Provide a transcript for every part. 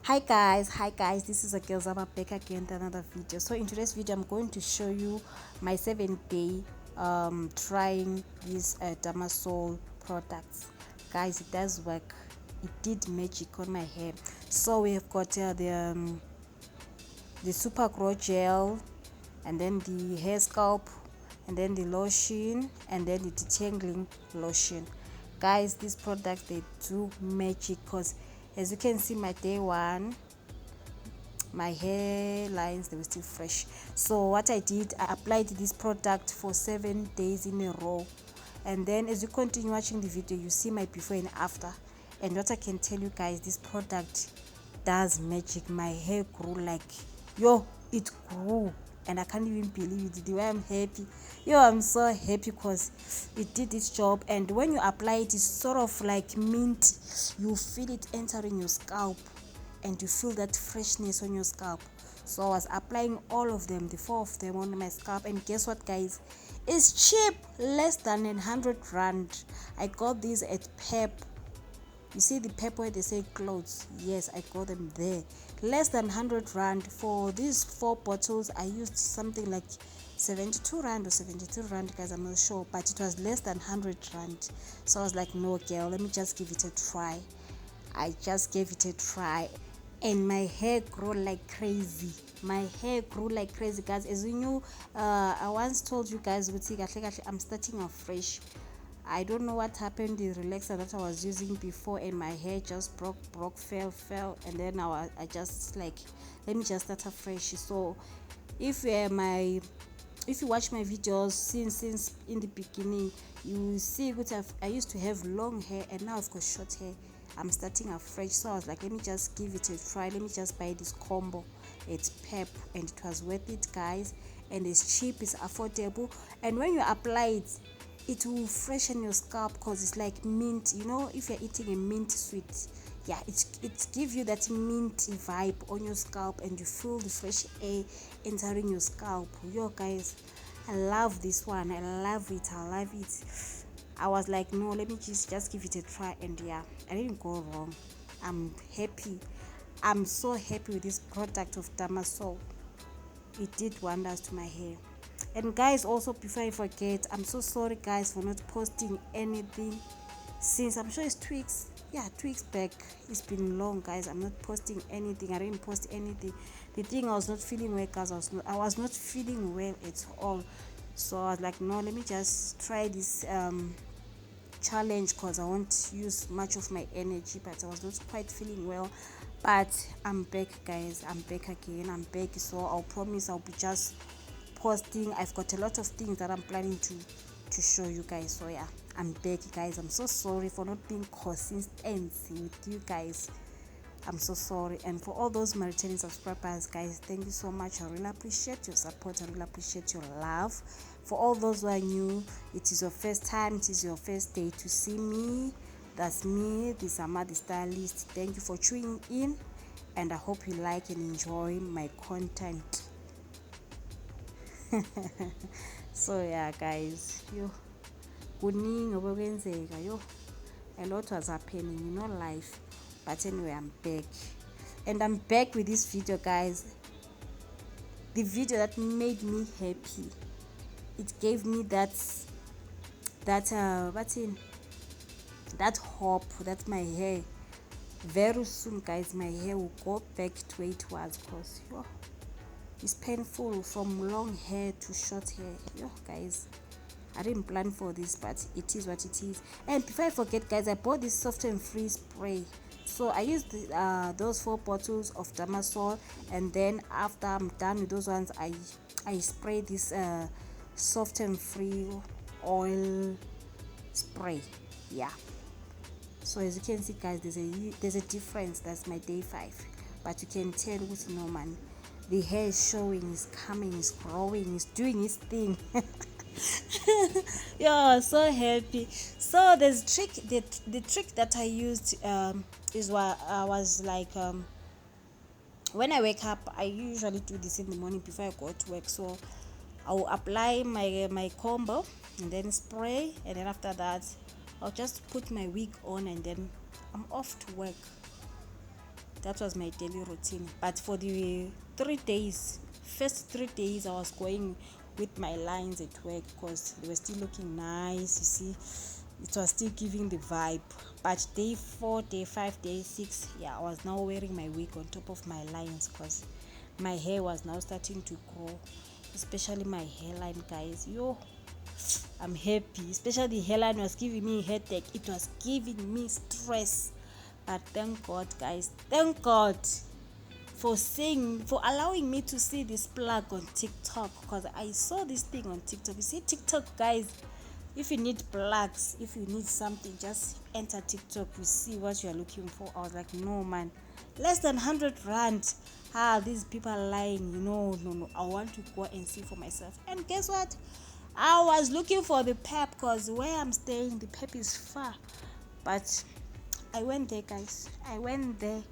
Hi guys, this is a girl Zama back again with another video. So in today's video I'm going to show you my 7-day trying these Dermasul products. Guys, it does work. It did magic on my hair. So we have got the super grow gel, and then the hair scalp, and then the lotion, and then the detangling lotion. Guys, these products, they do magic, because as you can see, my day one, my hair lines, they were still fresh. So what I did, I applied this product for 7 days in a row, and then as you continue watching the video, you see my before and after. And what I can tell you guys, this product does magic. My hair grew like, it grew, and I can't even believe it. The way I'm happy, I'm so happy because it did its job. And when you apply it, it's sort of like mint. You feel it entering your scalp, and you feel that freshness on your scalp. So I was applying all of them, the 4 of them, on my scalp. And guess what, guys? It's cheap, less than 100 rand. I got these at Pep. You see the Pep where they say clothes? Yes, I got them there. Less than 100 rand. For these 4 bottles, I used something like 72 rand or 73 rand, guys, I'm not sure, but it was less than 100 rand. So I was like, no girl, let me just give it a try. I just gave it a try, and my hair grew like crazy. My hair grew like crazy, guys. As you know, I once told you guys, I'm starting afresh. I don't know what happened, the relaxer that I was using before, and my hair just broke, fell, and then I just like, let me just start afresh. So if you watch my videos since in the beginning, you see that I used to have long hair, and now I've got short hair. I'm starting afresh. So I was like, let me just give it a try. Let me just buy this combo. It's Pep, and it was worth it, guys. And it's cheap, it's affordable, and when you apply it, it will freshen your scalp, because it's like mint. If you're eating a mint sweet, it gives you that minty vibe on your scalp, and you feel the fresh air entering your scalp. Guys, I love this one. I love it. I was like, no, let me just give it a try, and I didn't go wrong. I'm happy. I'm so happy with this product of Dermasul. It did wonders to my hair. And guys, also, before I forget, I'm so sorry, guys, for not posting anything since, I'm sure it's 2 weeks. 2 weeks back. It's been long, guys. I'm not posting anything. I didn't post anything. The thing, I was not feeling well, guys. I was not feeling well at all. So I was like, no, let me just try this challenge, because I won't use much of my energy, but I was not quite feeling well. But I'm back, guys. I'm back again. I'm back. So I'll promise I'll be just posting. I've got a lot of things that I'm planning to show you guys. So I'm back, guys. I'm so sorry for not being consistent with you guys. I'm so sorry. And for all those my returning subscribers, guys, thank you so much. I really appreciate your support. I really appreciate your love. For all those who are new, it is your first time, it is your first day to see me. That's me, the Zama the stylist. Thank you for tuning in, and I hope you like and enjoy my content. So guys, a lot was happening, life. But anyway, I'm back, and I'm back with this video, guys. The video that made me happy. It gave me that hope that my hair, very soon, guys, my hair will go back to where it was, because it's painful from long hair to short hair. Guys, I didn't plan for this, but it is what it is. And before I forget, guys, I bought this soft and free spray. So I used those 4 bottles of Dermasul, and then after I'm done with those ones, I spray this soft and free oil spray. So as you can see, guys, there's a difference. That's my day 5, but you can tell with no man, the hair is showing, is coming, is growing, is doing its thing. So happy. So there's the trick that I used is what I was like, when I wake up, I usually do this in the morning before I go to work. So I'll apply my combo, and then spray, and then after that I'll just put my wig on, and then I'm off to work. That was my daily routine. But for the first 3 days I was going with my lines at work because they were still looking nice, you see. It was still giving the vibe. But day 4, day 5, day 6, yeah, I was now wearing my wig on top of my lines because my hair was now starting to grow, especially my hairline, guys. Yo, I'm happy. Especially the hairline was giving me headache. It was giving me stress. But thank God, guys. Thank God for allowing me to see this plug on TikTok, because I saw this thing on TikTok. You see TikTok, guys. If you need plugs, if you need something, just enter TikTok. You see what you are looking for. I was like, no, man, less than 100 rand. These people are lying. No, I want to go and see for myself. And guess what? I was looking for the pep because where I'm staying, the pep is far. But I went there, guys. I went there,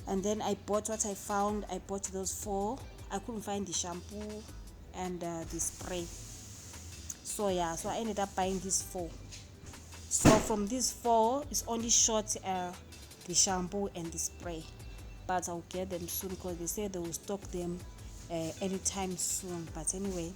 and then I bought what I found. I bought those 4. I couldn't find the shampoo and the spray. So yeah, so I ended up buying these 4. So from these 4, it's only short the shampoo and the spray. But I'll get them soon because they say they will stock them anytime soon. But anyway,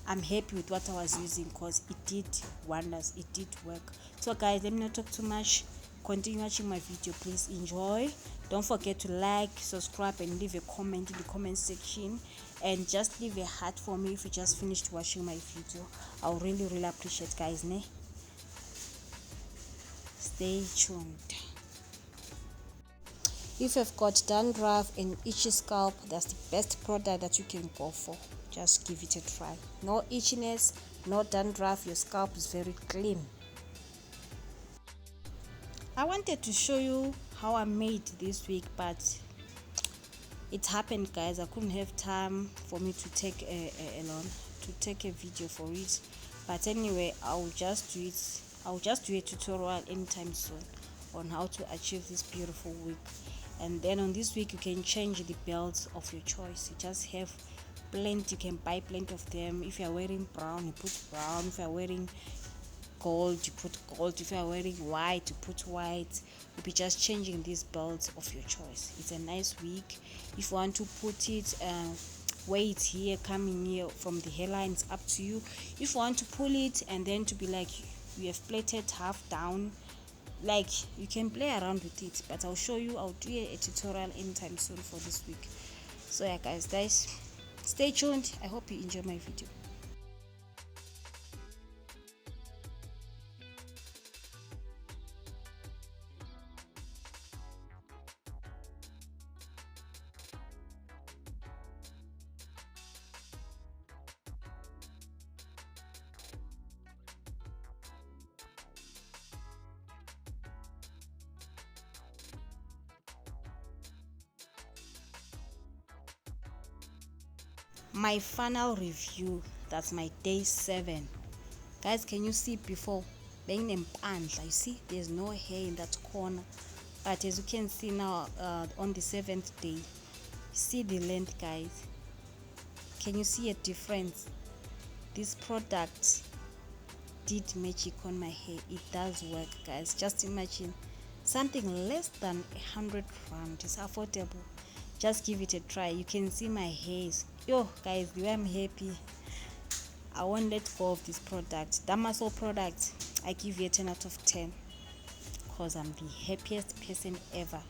I'm happy with what I was using because it did wonders. It did work. So guys, let me not talk too much. Continue watching my video. Please enjoy. Don't forget to like, subscribe, and leave a comment in the comment section. And just leave a heart for me if you just finished watching my video. I'll really appreciate, guys. Stay tuned. If you've got dandruff and itchy scalp, that's the best product that you can go for. Just give it a try. No itchiness, no dandruff. Your scalp is very clean. I wanted to show you how I made this wig, but it happened, guys. I couldn't have time for me to take a video for it. But anyway, I'll just do a tutorial anytime soon on how to achieve this beautiful wig. And then on this wig, you can change the belts of your choice. You just have plenty. You can buy plenty of them. If you are wearing brown, you put brown. If you are wearing gold, you put gold. If you are wearing white, you put white. You'll be just changing these belts of your choice. It's a nice wig. If you want to put it weight here, coming here from the hairline, it's up to you. If you want to pull it and then to be like you have plaited half down, like, you can play around with it. But I'll show you. I'll do a tutorial anytime soon for this week. So yeah, guys, stay tuned. I hope you enjoy my video. My final review, that's my day 7. Guys, can you see before being empandla? You see there's no hair in that corner, but as you can see now, on the 7th day, see the length, guys. Can you see a difference? This product did magic on my hair. It does work, guys. Just imagine something less than 100 rand. It's affordable. Just give it a try. You can see my hairs. Yo, guys, the way I'm happy, I won't let go of this product. Dermasul product, I give you a 10 out of 10 because I'm the happiest person ever.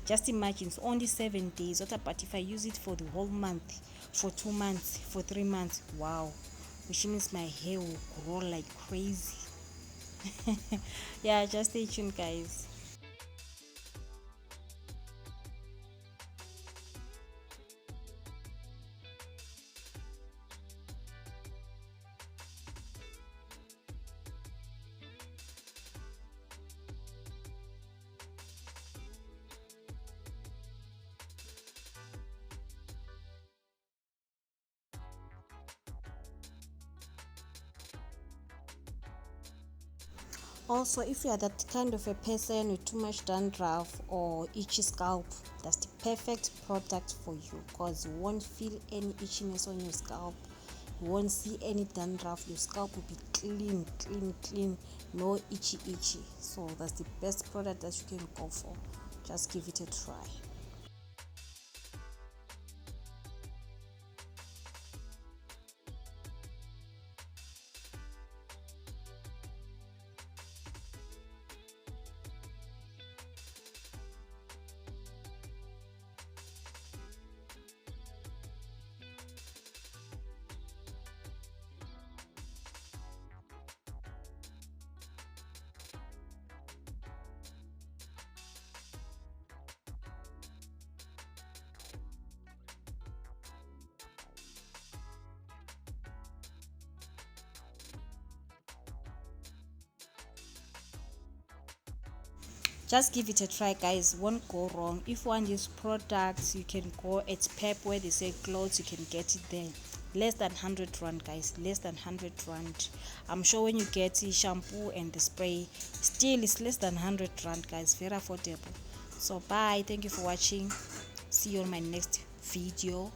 Just imagine, it's only 7 days. What about if I use it for the whole month, for 2 months, for 3 months? Wow, which means my hair will grow like crazy. Yeah, just stay tuned, guys. Also, if you are that kind of a person with too much dandruff or itchy scalp, that's the perfect product for you because you won't feel any itchiness on your scalp. You won't see any dandruff. Your scalp will be clean, no itchy. So that's the best product that you can go for. Just give it a try. Just give it a try, guys. Won't go wrong. If you want these products, you can go at Pep where they say clothes, you can get it there. Less than 100 rand, guys, less than 100 rand. I'm sure when you get the shampoo and the spray, still it's less than 100 rand, guys. Very affordable. So bye, thank you for watching. See you on my next video.